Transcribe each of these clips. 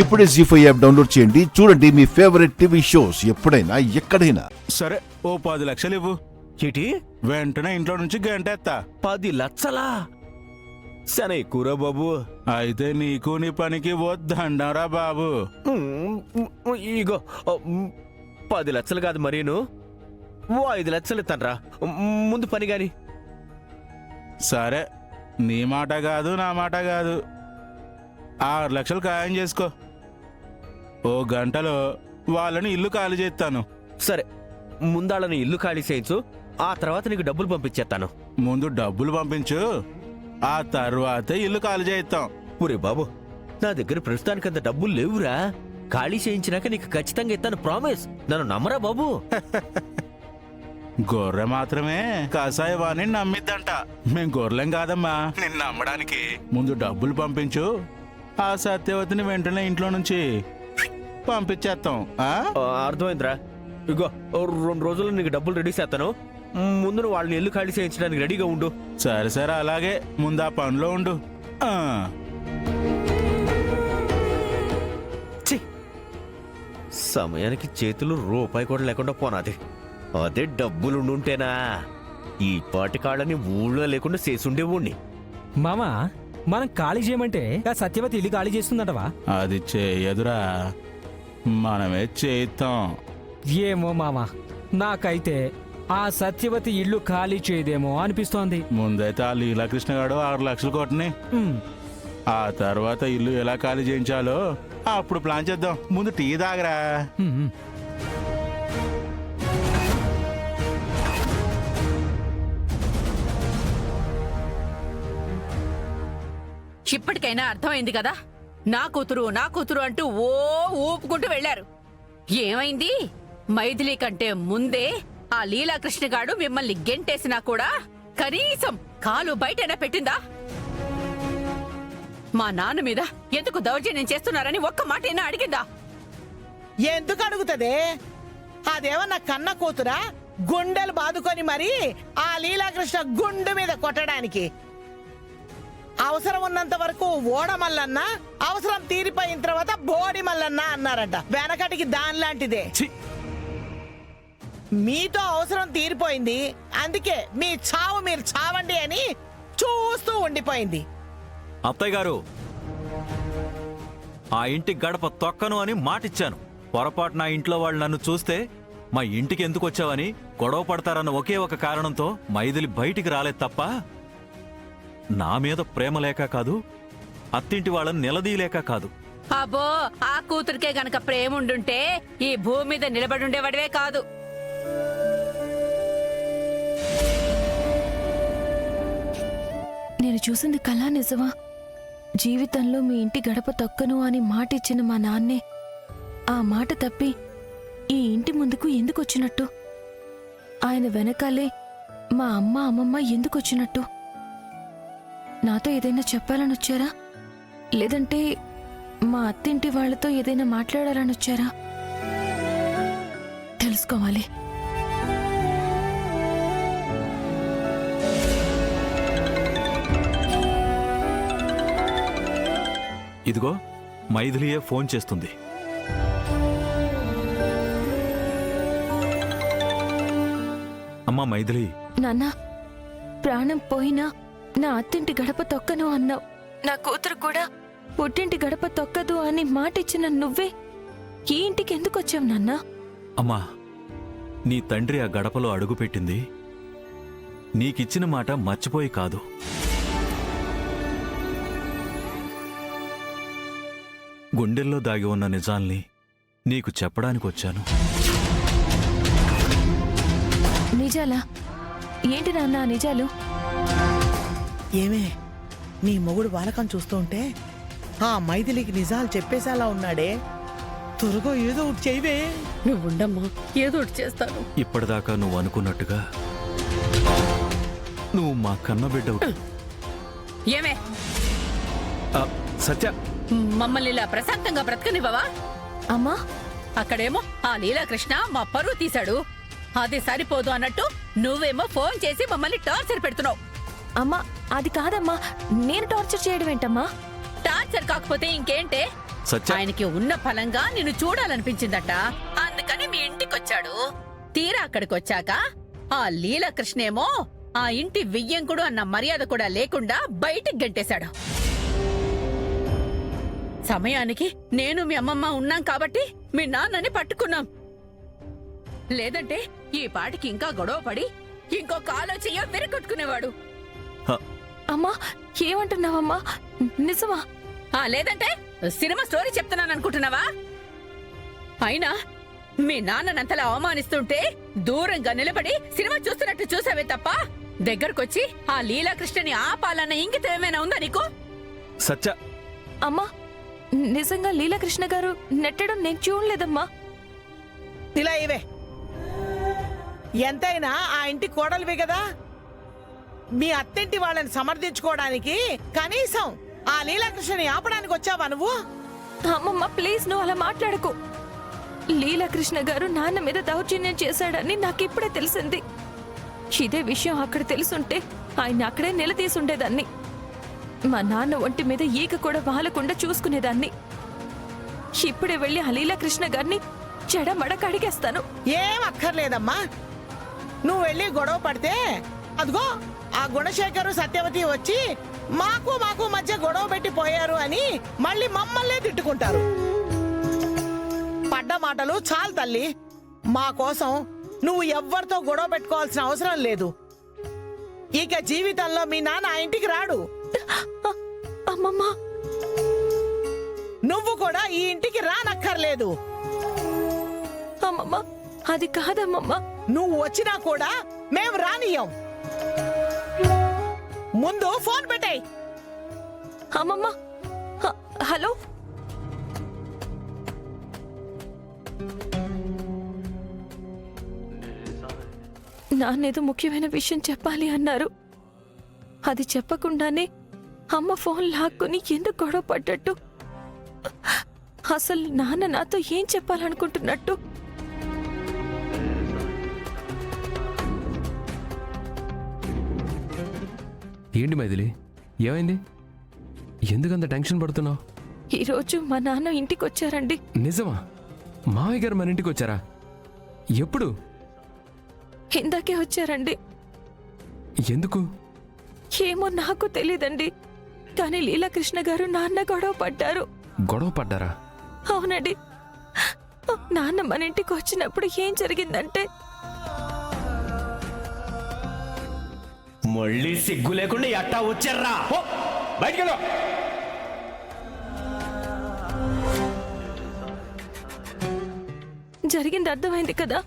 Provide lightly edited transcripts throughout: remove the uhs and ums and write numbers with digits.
ఇప్పుడే జీ5 app download చేయండి. చూడండి మీ ఫేవరెట్ టీవీ షోస్ ఎప్పుడైనా ఎక్కడైనా. సరే ఓ 10 లక్షలు ఇవ్వు. ఏటి వెంటనే ఇంట్లో నుంచి గంటేస్తా. 10 లక్షలా? సరే ఎక్కువరా బాబు. అయితే నీకు నీ పనికి వద్దండరా బాబు. ఇగో 10 లక్షలు కాదు మరీను, ఓ 5 లక్షలు ఇస్తానరా. ముందు పని గాని. సరే నీ మాట కాదు నా మాట కాదు, 6 లక్షలు ఖాయం చేసుకో. ఓ గంటలో వాళ్ళని ఇల్లు ఖాళీ చేస్తాను. సరే ముందాళ్ళని ఇల్లు ఖాళీ చేయించు, ఆ తర్వాత నీకు డబ్బులు పంపించేస్తాను. ముందు డబ్బులు పంపించు, ఆ తర్వాతే ఇల్లు ఖాళీ చేయిస్తాం. ఒరే బాబు, నా దగ్గర ప్రస్తుతానికంత డబ్బులు లేవురా. ఖాళీ చేయించినాక నీకు ఖచ్చితంగా ఇస్తాను, ప్రామిస్. నన్ను నమ్మరా బాబు? గొర్రె మాత్రమే కసాయవాణి నమ్మిద్దంట. మేం గొర్రెం కాదమ్మా నిన్ను నమ్మడానికి. ముందు డబ్బులు పంపించు, ఆ సత్యవతిని వెంటనే ఇంట్లో నుంచి పంపించేస్తాం. అర్థమైందిరా. ఇగో 2 రోజుల్లో నీకు డబ్బులు రెడీ చేస్తాను. ముందు నువ్వు వాళ్ళని ఇల్లు ఖాళీ చేయించడానికి రెడీగా ఉండు. సరే సరే అలాగే, ముందు ఆ పనిలో ఉండు. సమయానికి చేతులు రూపాయి కూడా లేకుండా పోనాది. అదే డబ్బులుండుంటేనా ఈ పాటి కాళ్ళని ఊళ్ళో లేకుండా చేసుండేవాణ్ణి. మామా, మనం ఖాళీ చేయమంటే ఆ సత్యవతి ఇల్లు ఖాళీ చేస్తుందటవా? అది చేయదురా, మనమే చేయిస్తాం. ఏమో మామా, నాకైతే ఆ సత్యవతి ఇల్లు ఖాళీ చేయదేమో అనిపిస్తోంది. ముందైతే ఆ లీలాకృష్ణ గారు 6 లక్షలు కొట్టని, ఆ తర్వాత ఇల్లు ఎలా ఖాళీ చేయించాలో అప్పుడు ప్లాన్ చేద్దాం. ముందు టీ తాగరా. ఇప్పటికైనా అర్థమైంది కదా? నా కూతురు అంటూ ఓ ఊపుకుంటూ వెళ్లారు. ఏమైంది? మైథిలి కంటే ముందే ఆ లీలాకృష్ణగాడు మిమ్మల్ని గెంటేసినా కూడా కనీసం కాలు బయటైనా పెట్టిందా? మా నాన్న మీద ఎందుకు దౌర్జన్యం చేస్తున్నారని ఒక్క మాటైనా అడిగిందా? ఎందుకు అడుగుతదే? అదేమన్నా కన్న కూతురా? గుండెలు బాదుకొని మరి ఆ లీలాకృష్ణ గుండు మీద కొట్టడానికి. అవసరం ఉన్నంత వరకు ఓడ మల్లన్న, అవసరం తీరిపోయిన తర్వాత బోడి మల్లన్న అన్నారంట. వెనకటికి దానిలాంటిదే. మీతో అవసరం తీరిపోయింది, అందుకే మీ చావు మీరు చావండి అని చూస్తూ ఉండిపోయింది. అత్తయ్య గారు, ఆ ఇంటి గడప తొక్కను అని మాటిచ్చాను. పొరపాటు నా ఇంట్లో వాళ్ళు నన్ను చూస్తే మా ఇంటికి ఎందుకు వచ్చావని గొడవ పడతారన్న ఒకే ఒక కారణంతో మైథిలి బయటికి రాలేదు తప్ప నా మీద ప్రేమ లేక కాదు, అత్తింటి వాళ్ళని నిలదీయలేక కాదు. అబ్బో, ఆ కూతురికే గనక ప్రేమ ఉండుంటే ఈ భూమి మీద నిలబడుండేవాడివే కాదు. నేను చూసింది కళా నిజమా? జీవితంలో మీ ఇంటి గడప తొక్కను అని మాట ఇచ్చిన మా నాన్నే ఆ మాట తప్పి ఈ ఇంటి ముందుకు ఎందుకొచ్చినట్టు? ఆయన వెనకాలే మా అమ్మ అమ్మమ్మ ఎందుకొచ్చినట్టు? నాతో ఏదైనా చెప్పాలని వచ్చారా? లేదంటే మా అత్తింటి వాళ్లతో ఏదైనా మాట్లాడాలని వచ్చారా? తెలుసుకోవాలి. ఇదిగో మైథిలియే ఫోన్ చేస్తుంది. అమ్మా మైథిలి. నాన్న, ప్రాణం పోయినా నా అత్తింటి గడప తొక్కను అన్నావు. నా కూతురు కూడా పుట్టింటి గడప తొక్కదు అని మాటిచ్చిన నువ్వే ఈ ఇంటికి ఎందుకొచ్చావు నాన్న? అమ్మా, నీ తండ్రి ఆ గడపలో అడుగుపెట్టింది నీకిచ్చిన మాట మర్చిపోయి కాదు. గుండెల్లో దాగి ఉన్న నిజాల్ని నీకు చెప్పడానికొచ్చాను. నిజాలా? ఏంటి నాన్న ఆ నిజాలు? ఏమే, నీ మొగుడు బాలకం చూస్తూ ఉంటే ఆ మైథిలికి నిజాలు చెప్పేసేలా ఉన్నాడే. త్వరగా ఏదో ఒకటి చేయవే. నువ్వుండమ్మా, ఏదో ఒకటి చేస్తాను. ఇప్పటిదాకా నువ్వు అనుకున్నట్టుగా నువ్వు మా కన్నబిడ్డవు. ఏమే, సత్య, మమ్మల్ని ఇలా ప్రశాంతంగా బ్రతకనివ్వవా? అమ్మా, అక్కడేమో ఆ లీలాకృష్ణ మా పరువు తీశాడు, అది సరిపోదు అన్నట్టు నువ్వేమో ఫోన్ చేసి మమ్మల్ని టార్చర్ పెడుతున్నావు. అమ్మా, అది కాదమ్మా. నేను టార్చర్ చేయడం ఏంటమ్మా? టార్చర్ కాకపోతే ఇంకేంటే? సత్య ఆయనకి ఉన్న ఫలంగా నిన్ను చూడాలనిపించిందట, అందుకని మీ ఇంటికొచ్చాడు. తీరా అక్కడికొచ్చాక ఆ లీలాకృష్ణేమో ఆ ఇంటి వియ్యంకుడు అన్న మర్యాద కూడా లేకుండా బయటికి గంటేశాడు. సమయానికి నేను మీ అమ్మమ్మ ఉన్నాం కాబట్టి మీ నాన్నని పట్టుకున్నాం. లేదంటే ఈ పాటికి ఇంకా గొడవ పడి ఇంకో కాలో చెయ్యో విరగొట్టుకునేవాడు. అమ్మా ఏమంటున్నావమ్మా? నిజమా? లేదంటే సినిమా స్టోరీ చెప్తున్నాను అనుకుంటున్నావా? అయినా మీ నాన్ననంతలా అవమానిస్తుంటే దూరంగా నిలబడి సినిమా చూస్తున్నట్టు చూసావే తప్ప దగ్గరకొచ్చి ఆ లీలాకృష్ణని ఆపాలన్న ఇంగితం ఏమైనా ఉందా నీకు? సత్య అమ్మా నిజంగా లీలాకృష్ణ గారు నెట్టడం నేను చూడలేదమ్మా. ఇలా ఇవే ఎంతైనా ఆ ఇంటి కోడలివి కదా. మీ అత్తింటి వాళ్ళని సమర్థించుకోవడానికి కనీసం ఆ లీలాకృష్ణని ఆపడానికి వచ్చావా నువ్వు? అమ్మమ్మ ప్లీజ్ నువ్వు అలా మాట్లాడకు. లీలాకృష్ణ గారు నాన్న మీద దౌర్జన్యం చేశాడని నాకిప్పుడే తెలిసింది. ఇదే విషయం అక్కడ తెలుసుంటే ఆయన అక్కడే నిలదీసుండేదాన్ని. మా నాన్న ఒంటి మీద ఈగ కూడా వాలకుండా చూసుకునేదాన్ని. ఇప్పుడే వెళ్ళి ఆ లీలాకృష్ణ గారిని చెడమడ కడిగేస్తాను. ఏం అక్కర్లేదమ్మా. నువ్వు వెళ్ళి గొడవ పడితే అదిగో ఆ గుణశేఖరు సత్యవతి వచ్చి మాకు మధ్య గొడవ పెట్టి పోయారు అని మళ్ళీ మమ్మల్నే తిట్టుకుంటారు. పడ్డ మాటలు చాలు తల్లి. మా కోసం నువ్వు ఎవ్వరితో గొడవ పెట్టుకోవాల్సిన అవసరం లేదు. ఇక జీవితంలో మీ నాన్న ఆ ఇంటికి రాడు. అమ్మమ్మ నువ్వు కూడా ఈ ఇంటికి రానక్కర్లేదు. అమ్మమ్మ అది కాదమ్మమ్మ. నువ్వు వచ్చినా కూడా మేం రానియ్యం. ముందు ఫోన్ పెట్టాయి. అమ్మమ్మ హలో. నాన్నేదో ముఖ్యమైన విషయం చెప్పాలి అన్నారు. అది చెప్పకుండానే అమ్మ ఫోన్ లాక్కుని ఎందుకు గొడవ పడ్డట్టు? అసలు నాన్న నాతో ఏం చెప్పాలనుకుంటున్నట్టు? ఏంటి మైథిలి, ఏమైంది? ఎందుకంత టెన్షన్ పడుతున్నావు? ఈరోజు మా నాన్న ఇంటికి వచ్చారండి. నిజమా? మావయ్య గారు మన ఇంటికి వచ్చారా? ఎప్పుడు? ఇందాకే వచ్చారండి. ఎందుకు? ఏమో నాకు తెలీదండి. కానీ లీలాకృష్ణ గారు నాన్న గొడవ పడ్డారు. గొడవ పడ్డారా? అవునండి. నాన్న మన ఇంటికి వచ్చినప్పుడు ఏం జరిగిందంటే మళ్ళీ సిగ్గు లేకుండా ఎట్టా వచ్చారా? బయటికి జరిగింది అర్థమైంది కదా.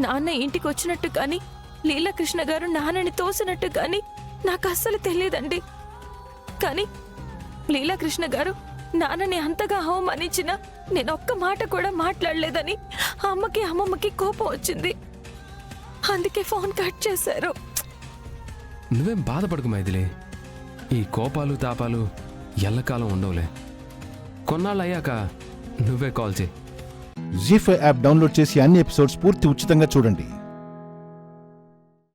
నాన్న ఇంటికి వచ్చినట్టు కానీ లీలాకృష్ణ గారు నాన్నని తోసినట్టు కానీ నాకు అస్సలు తెలియదండి. కానీ లీలాకృష్ణ గారు నాన్నని అంతగా అవమానించినా నేను ఒక్క మాట కూడా మాట్లాడలేదని అమ్మకి అమ్మమ్మకి కోపం వచ్చింది. అందుకే ఫోన్ కట్ చేశారు. నువ్వేం బాధపడకు మైథిలి. ఈ కోపాలు తాపాలు ఎల్లకాలం ఉండవులే. కొన్నాళ్ళు అయ్యాక నువ్వే కాల్ చేయి. జీ5 యాప్ డౌన్లోడ్ చేసి అన్ని ఎపిసోడ్స్ పూర్తి ఉచితంగా చూడండి.